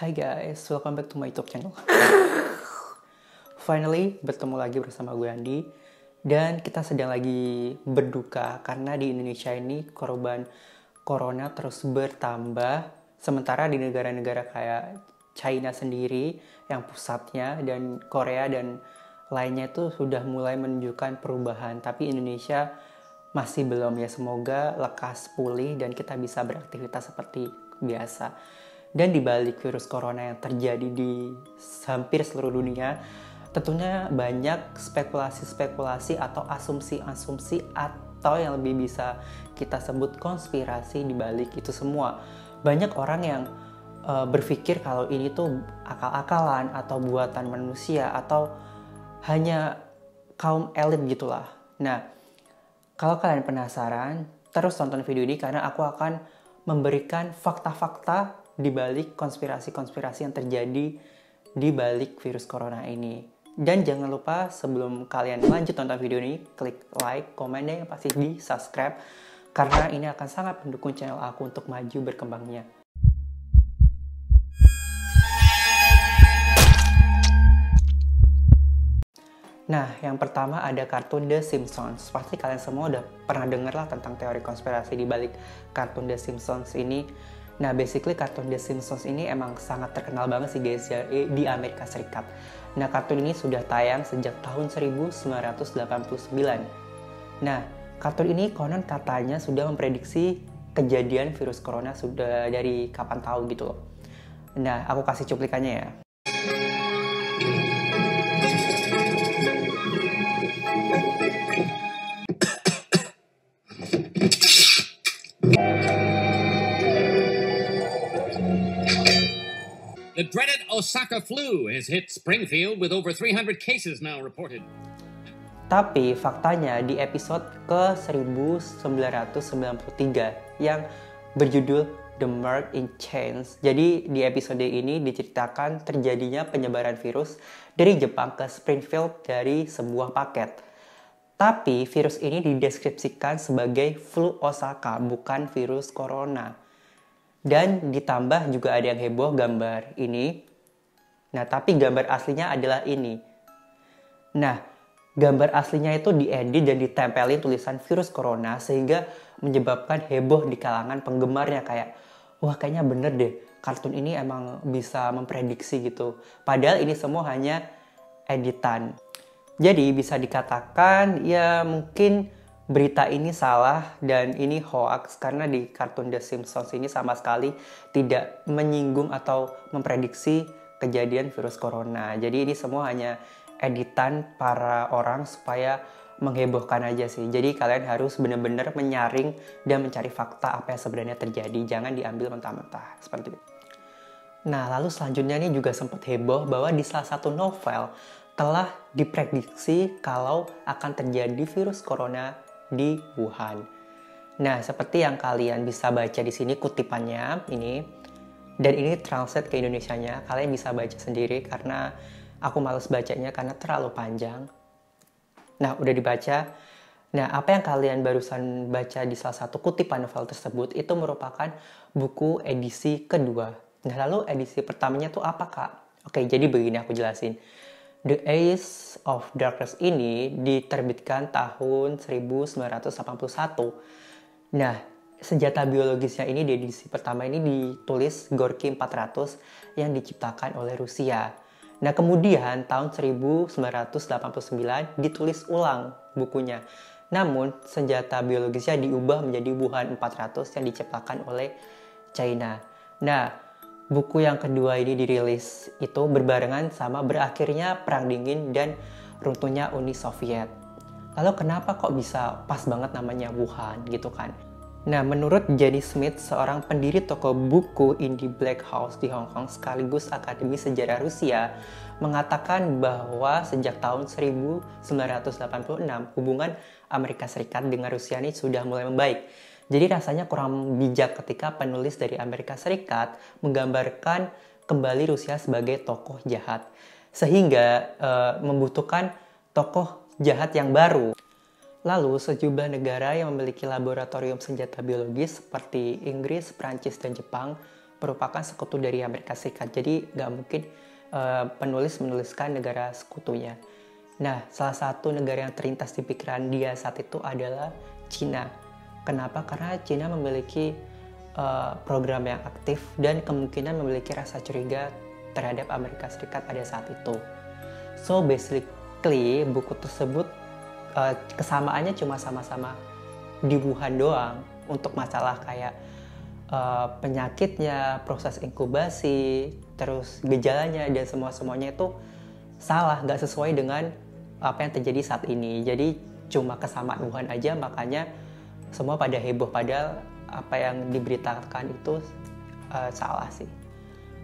Hai guys, welcome back to my YouTube channel. Finally, bertemu lagi bersama gue Andi. Dan kita sedang lagi berduka karena di Indonesia ini korban corona terus bertambah. Sementara di negara-negara kayak China sendiri yang pusatnya dan Korea dan lainnya itu sudah mulai menunjukkan perubahan. Tapi Indonesia masih belum ya, semoga lekas pulih dan kita bisa beraktivitas seperti biasa. Dan di balik virus corona yang terjadi di hampir seluruh dunia, tentunya banyak spekulasi-spekulasi atau asumsi-asumsi atau yang lebih bisa kita sebut konspirasi di balik itu semua. Banyak orang yang berpikir kalau ini tuh akal-akalan atau buatan manusia atau hanya kaum elit gitulah. Nah, kalau kalian penasaran, terus tonton video ini karena aku akan memberikan fakta-fakta di balik konspirasi-konspirasi yang terjadi di balik virus corona ini. Dan jangan lupa sebelum kalian lanjut nonton video ini, klik like, komen, dan yang pasti di subscribe karena ini akan sangat mendukung channel aku untuk maju berkembangnya. Nah, yang pertama ada kartun The Simpsons. Pasti kalian semua udah pernah denger lah tentang teori konspirasi di balik kartun The Simpsons ini. Nah, basically kartun The Simpsons ini emang sangat terkenal banget sih guys ya di Amerika Serikat. Nah, kartun ini sudah tayang sejak tahun 1989. Nah, kartun ini konon katanya sudah memprediksi kejadian virus corona sudah dari kapan tahu gitu loh. Nah, aku kasih cuplikannya ya. The dreaded Osaka flu has hit Springfield with over 300 cases now reported. Tapi faktanya di episode ke-1993 yang berjudul The Mark in Chains. Jadi di episode ini diceritakan terjadinya penyebaran virus dari Jepang ke Springfield dari sebuah paket. Tapi virus ini dideskripsikan sebagai flu Osaka, bukan virus corona. Dan ditambah juga ada yang heboh gambar ini. Nah, tapi gambar aslinya adalah ini. Nah, gambar aslinya itu diedit dan ditempelin tulisan virus corona sehingga menyebabkan heboh di kalangan penggemarnya kayak, wah kayaknya bener deh, kartun ini emang bisa memprediksi gitu. Padahal ini semua hanya editan. Jadi bisa dikatakan ya mungkin berita ini salah dan ini hoax karena di kartun The Simpsons ini sama sekali tidak menyinggung atau memprediksi kejadian virus corona. Jadi ini semua hanya editan para orang supaya menghebohkan aja sih. Jadi kalian harus benar-benar menyaring dan mencari fakta apa yang sebenarnya terjadi. Jangan diambil mentah-mentah seperti itu. Nah, lalu selanjutnya ini juga sempat heboh bahwa di salah satu novel telah diprediksi kalau akan terjadi virus corona di Wuhan. Nah, seperti yang kalian bisa baca di sini kutipannya ini, dan ini translate ke Indonesianya. Kalian bisa baca sendiri karena aku males bacanya karena terlalu panjang. Nah, udah dibaca. Nah, apa yang kalian barusan baca di salah satu kutipan novel tersebut itu merupakan buku edisi kedua. Nah, lalu edisi pertamanya tuh apa, Kak? Oke, jadi begini aku jelasin. The Ace of Darkness ini diterbitkan tahun 1981. Nah, senjata biologisnya ini di edisi pertama ini ditulis Gorky 400 yang diciptakan oleh Rusia. Nah, kemudian tahun 1989 ditulis ulang bukunya. Namun, senjata biologisnya diubah menjadi Wuhan 400 yang diciptakan oleh China. Nah, buku yang kedua ini dirilis itu berbarengan sama berakhirnya Perang Dingin dan runtuhnya Uni Soviet. Lalu kenapa kok bisa pas banget namanya Wuhan gitu kan? Nah, menurut Jenny Smith, seorang pendiri toko buku Indie Black House di Hong Kong sekaligus Akademi Sejarah Rusia, mengatakan bahwa sejak tahun 1986 hubungan Amerika Serikat dengan Rusia ini sudah mulai membaik. Jadi rasanya kurang bijak ketika penulis dari Amerika Serikat menggambarkan kembali Rusia sebagai tokoh jahat. Sehingga membutuhkan tokoh jahat yang baru. Lalu sejumlah negara yang memiliki laboratorium senjata biologis seperti Inggris, Prancis, dan Jepang merupakan sekutu dari Amerika Serikat. Jadi nggak mungkin penulis menuliskan negara sekutunya. Nah, salah satu negara yang terlintas di pikiran dia saat itu adalah Cina. Kenapa? Karena Cina memiliki program yang aktif dan kemungkinan memiliki rasa curiga terhadap Amerika Serikat pada saat itu. So basically buku tersebut kesamaannya cuma sama-sama di Wuhan doang untuk masalah kayak penyakitnya, proses inkubasi, terus gejalanya dan semuanya itu salah, nggak sesuai dengan apa yang terjadi saat ini. Jadi cuma kesamaan Wuhan aja, makanya semua pada heboh, padahal apa yang diberitakan itu salah sih.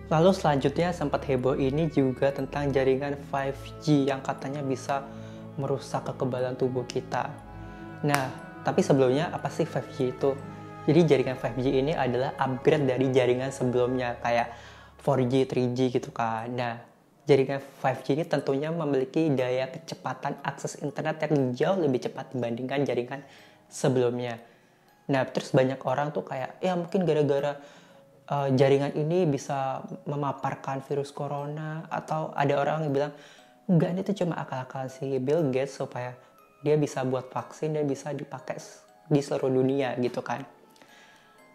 Lalu selanjutnya sempat heboh ini juga tentang jaringan 5G yang katanya bisa merusak kekebalan tubuh kita. Nah, tapi sebelumnya apa sih 5G itu? Jadi jaringan 5G ini adalah upgrade dari jaringan sebelumnya kayak 4G, 3G gitu kan. Nah, jaringan 5G ini tentunya memiliki daya kecepatan akses internet yang jauh lebih cepat dibandingkan jaringan sebelumnya. Nah, terus banyak orang tuh kayak, ya mungkin gara-gara jaringan ini bisa memaparkan virus corona, atau ada orang yang bilang, enggak, ini tuh cuma akal-akalan si Bill Gates supaya dia bisa buat vaksin dan bisa dipakai di seluruh dunia gitu kan.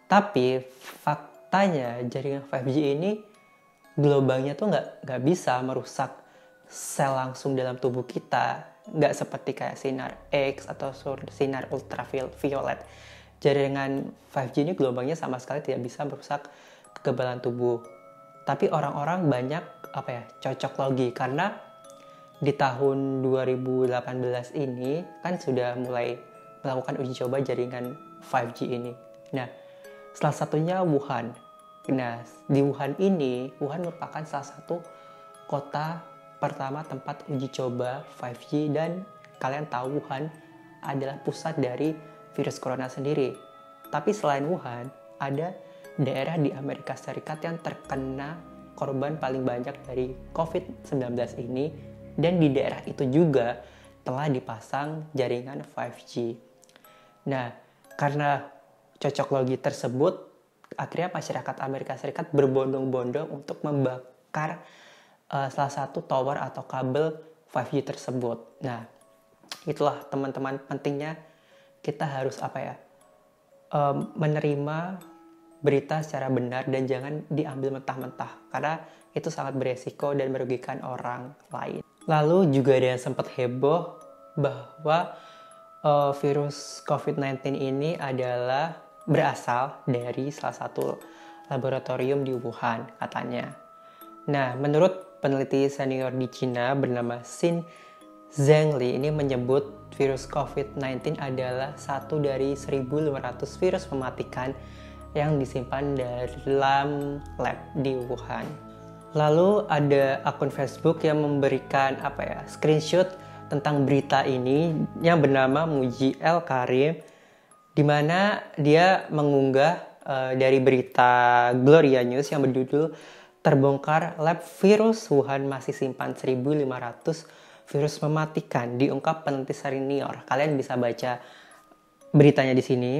Tapi faktanya jaringan 5G ini gelombangnya tuh nggak bisa merusak sel langsung dalam tubuh kita, nggak seperti kayak sinar X atau sinar ultraviolet. Jaringan 5G ini gelombangnya sama sekali tidak bisa merusak kekebalan tubuh. Tapi orang-orang banyak cocok logi, karena di tahun 2018 ini kan sudah mulai melakukan uji coba jaringan 5G ini. Nah, salah satunya Wuhan. Nah, di Wuhan ini, Wuhan merupakan salah satu kota pertama tempat uji coba 5G, dan kalian tahu Wuhan adalah pusat dari virus corona sendiri. Tapi selain Wuhan, ada daerah di Amerika Serikat yang terkena korban paling banyak dari COVID-19 ini, dan di daerah itu juga telah dipasang jaringan 5G. Nah, karena cocok logi tersebut, akhirnya masyarakat Amerika Serikat berbondong-bondong untuk membakar salah satu tower atau kabel 5G tersebut. Nah, itulah teman-teman, pentingnya kita harus menerima berita secara benar dan jangan diambil mentah-mentah, karena itu sangat beresiko dan merugikan orang lain. Lalu juga ada yang sempat heboh bahwa virus COVID-19 ini adalah berasal dari salah satu laboratorium di Wuhan katanya. Nah, menurut peneliti senior di Cina bernama Xin Zhengli ini menyebut virus COVID-19 adalah satu dari 1.500 virus mematikan yang disimpan dalam lab di Wuhan. Lalu ada akun Facebook yang memberikan screenshot tentang berita ini yang bernama Muji El Karim, di mana dia mengunggah dari berita Gloria News yang berjudul "Terbongkar Lab Virus Wuhan Masih Simpan 1.500 Virus Mematikan", diungkap peneliti senior. Kalian bisa baca beritanya di sini.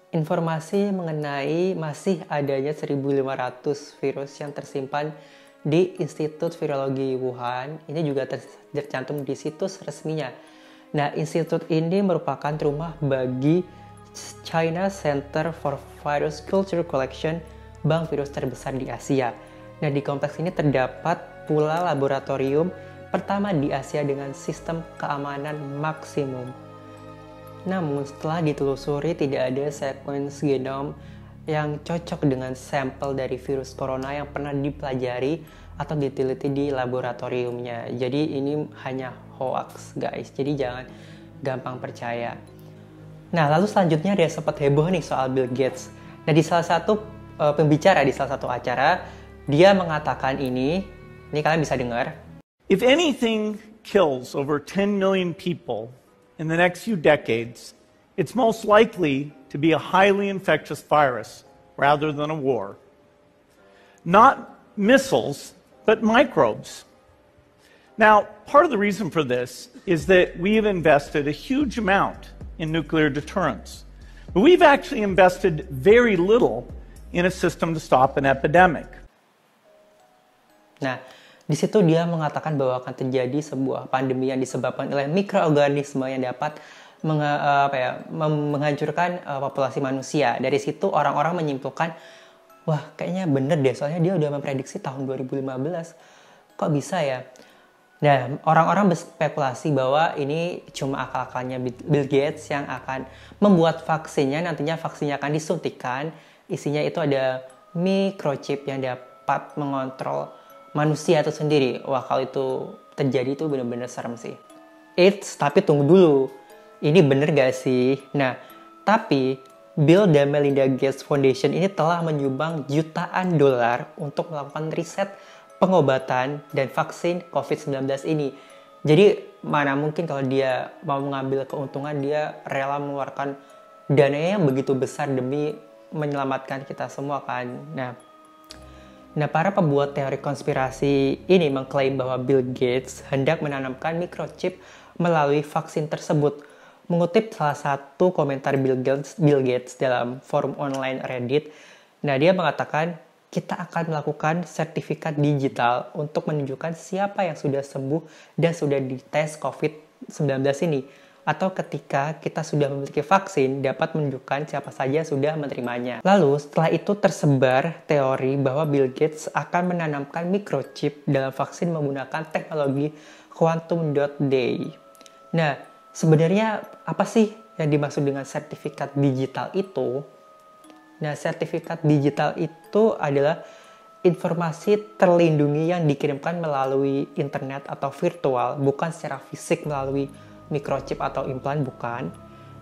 Informasi mengenai masih adanya 1.500 virus yang tersimpan di Institut Virologi Wuhan ini juga tercantum di situs resminya. Nah, institut ini merupakan rumah bagi China Center for Virus Culture Collection, bank virus terbesar di Asia. Nah, di kompleks ini terdapat pula laboratorium pertama di Asia dengan sistem keamanan maksimum. Namun, setelah ditelusuri tidak ada sequence genom yang cocok dengan sampel dari virus corona yang pernah dipelajari atau diteliti di laboratoriumnya. Jadi ini hanya hoax, guys. Jadi jangan gampang percaya. Nah, lalu selanjutnya ada sempat heboh nih soal Bill Gates. Nah, di salah satu pembicara di salah satu acara, dia mengatakan ini kalian bisa dengar. If anything kills over 10 million people in the next few decades, it's most likely to be a highly infectious virus rather than a war. Not missiles, but microbes. Now, part of the reason for this is that we have invested a huge amount in nuclear deterrence. But we've actually invested very little in a system to stop an epidemic. Nah, di situ dia mengatakan bahwa akan terjadi sebuah pandemi yang disebabkan oleh mikroorganisme yang dapat menghancurkan populasi manusia. Dari situ orang-orang menyimpulkan, wah kayaknya bener deh, soalnya dia udah memprediksi tahun 2015. Kok bisa ya? Nah, orang-orang berspekulasi bahwa ini cuma akal-akalnya Bill Gates yang akan membuat vaksinnya. Nantinya vaksinnya akan disuntikan. Isinya itu ada microchip yang dapat mengontrol manusia itu sendiri. Wah, kalau itu terjadi itu benar-benar serem sih. Tapi tunggu dulu. Ini bener gak sih? Nah, tapi Bill dan Melinda Gates Foundation ini telah menyumbang jutaan dolar untuk melakukan riset pengobatan dan vaksin COVID-19 ini. Jadi mana mungkin kalau dia mau mengambil keuntungan, dia rela mengeluarkan dananya yang begitu besar demi menyelamatkan kita semua kan. Nah, para pembuat teori konspirasi ini mengklaim bahwa Bill Gates hendak menanamkan microchip melalui vaksin tersebut. Mengutip salah satu komentar Bill Gates dalam forum online Reddit, nah dia mengatakan, kita akan melakukan sertifikat digital untuk menunjukkan siapa yang sudah sembuh dan sudah dites COVID-19 ini. Atau ketika kita sudah memiliki vaksin, dapat menunjukkan siapa saja sudah menerimanya. Lalu setelah itu tersebar teori bahwa Bill Gates akan menanamkan microchip dalam vaksin menggunakan teknologi quantum dot day. Nah, sebenarnya apa sih yang dimaksud dengan sertifikat digital itu? Nah, sertifikat digital itu adalah informasi terlindungi yang dikirimkan melalui internet atau virtual, bukan secara fisik melalui microchip atau implan, bukan.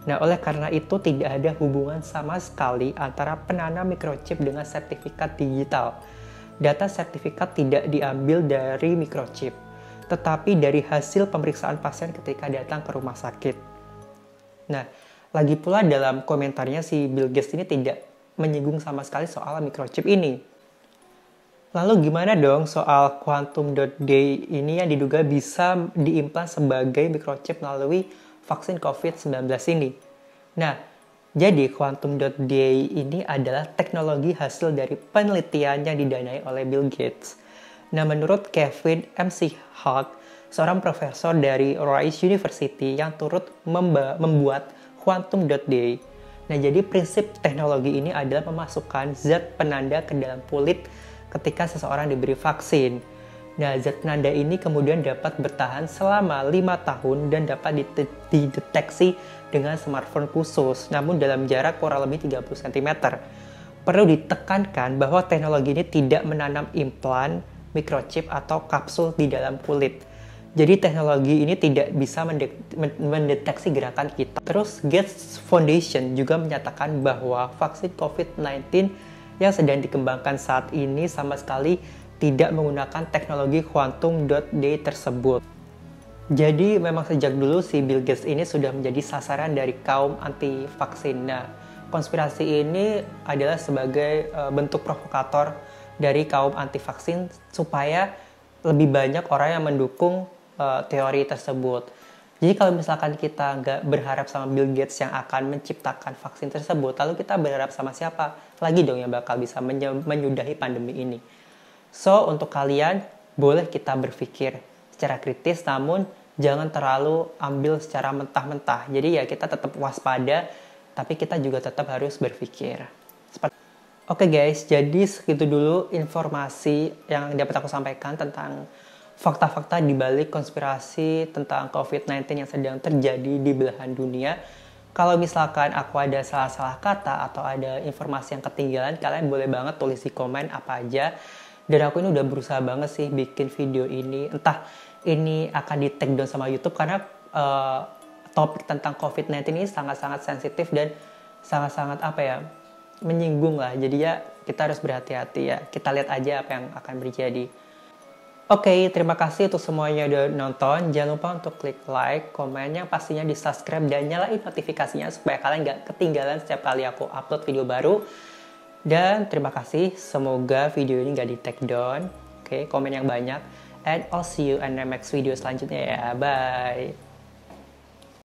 Nah, oleh karena itu tidak ada hubungan sama sekali antara penanam microchip dengan sertifikat digital. Data sertifikat tidak diambil dari microchip, tetapi dari hasil pemeriksaan pasien ketika datang ke rumah sakit. Nah, lagi pula dalam komentarnya si Bill Gates ini tidak menyinggung sama sekali soal microchip ini. Lalu gimana dong soal quantum dot day ini yang diduga bisa diimplan sebagai microchip melalui vaksin COVID-19 ini? Nah, jadi quantum dot day ini adalah teknologi hasil dari penelitian yang didanai oleh Bill Gates. Nah, menurut Kevin McCulloch, seorang profesor dari Rice University yang turut membuat quantum dot day. Nah, jadi prinsip teknologi ini adalah memasukkan zat penanda ke dalam kulit ketika seseorang diberi vaksin. Nah, zat penanda ini kemudian dapat bertahan selama 5 tahun dan dapat dideteksi dengan smartphone khusus, namun dalam jarak kurang lebih 30 cm. Perlu ditekankan bahwa teknologi ini tidak menanam implan, microchip, atau kapsul di dalam kulit. Jadi teknologi ini tidak bisa mendeteksi gerakan kita. Terus Gates Foundation juga menyatakan bahwa vaksin COVID-19 yang sedang dikembangkan saat ini sama sekali tidak menggunakan teknologi quantum dot day tersebut. Jadi memang sejak dulu si Bill Gates ini sudah menjadi sasaran dari kaum anti vaksin. Nah, konspirasi ini adalah sebagai bentuk provokator dari kaum anti vaksin supaya lebih banyak orang yang mendukung teori tersebut. Jadi kalau misalkan kita nggak berharap sama Bill Gates yang akan menciptakan vaksin tersebut, lalu kita berharap sama siapa lagi dong yang bakal bisa menyudahi pandemi ini? So, untuk kalian, boleh kita berpikir secara kritis, namun jangan terlalu ambil secara mentah-mentah. Jadi ya kita tetap waspada, tapi kita juga tetap harus berpikir. Oke guys, jadi segitu dulu informasi yang dapat aku sampaikan tentang fakta-fakta di balik konspirasi tentang COVID-19 yang sedang terjadi di belahan dunia. Kalau misalkan aku ada salah-salah kata atau ada informasi yang ketinggalan, kalian boleh banget tulis di komen apa aja. Dan aku ini udah berusaha banget sih bikin video ini. Entah ini akan di take down sama YouTube karena topik tentang COVID-19 ini sangat-sangat sensitif dan sangat-sangat menyinggung lah. Jadi ya kita harus berhati-hati ya. Kita lihat aja apa yang akan terjadi. Oke, terima kasih untuk semuanya udah nonton. Jangan lupa untuk klik like, komen, yang pastinya di subscribe dan nyalain notifikasinya supaya kalian gak ketinggalan setiap kali aku upload video baru. Dan terima kasih, semoga video ini gak di take down. Oke, komen yang banyak. And I'll see you in the next video selanjutnya ya. Bye.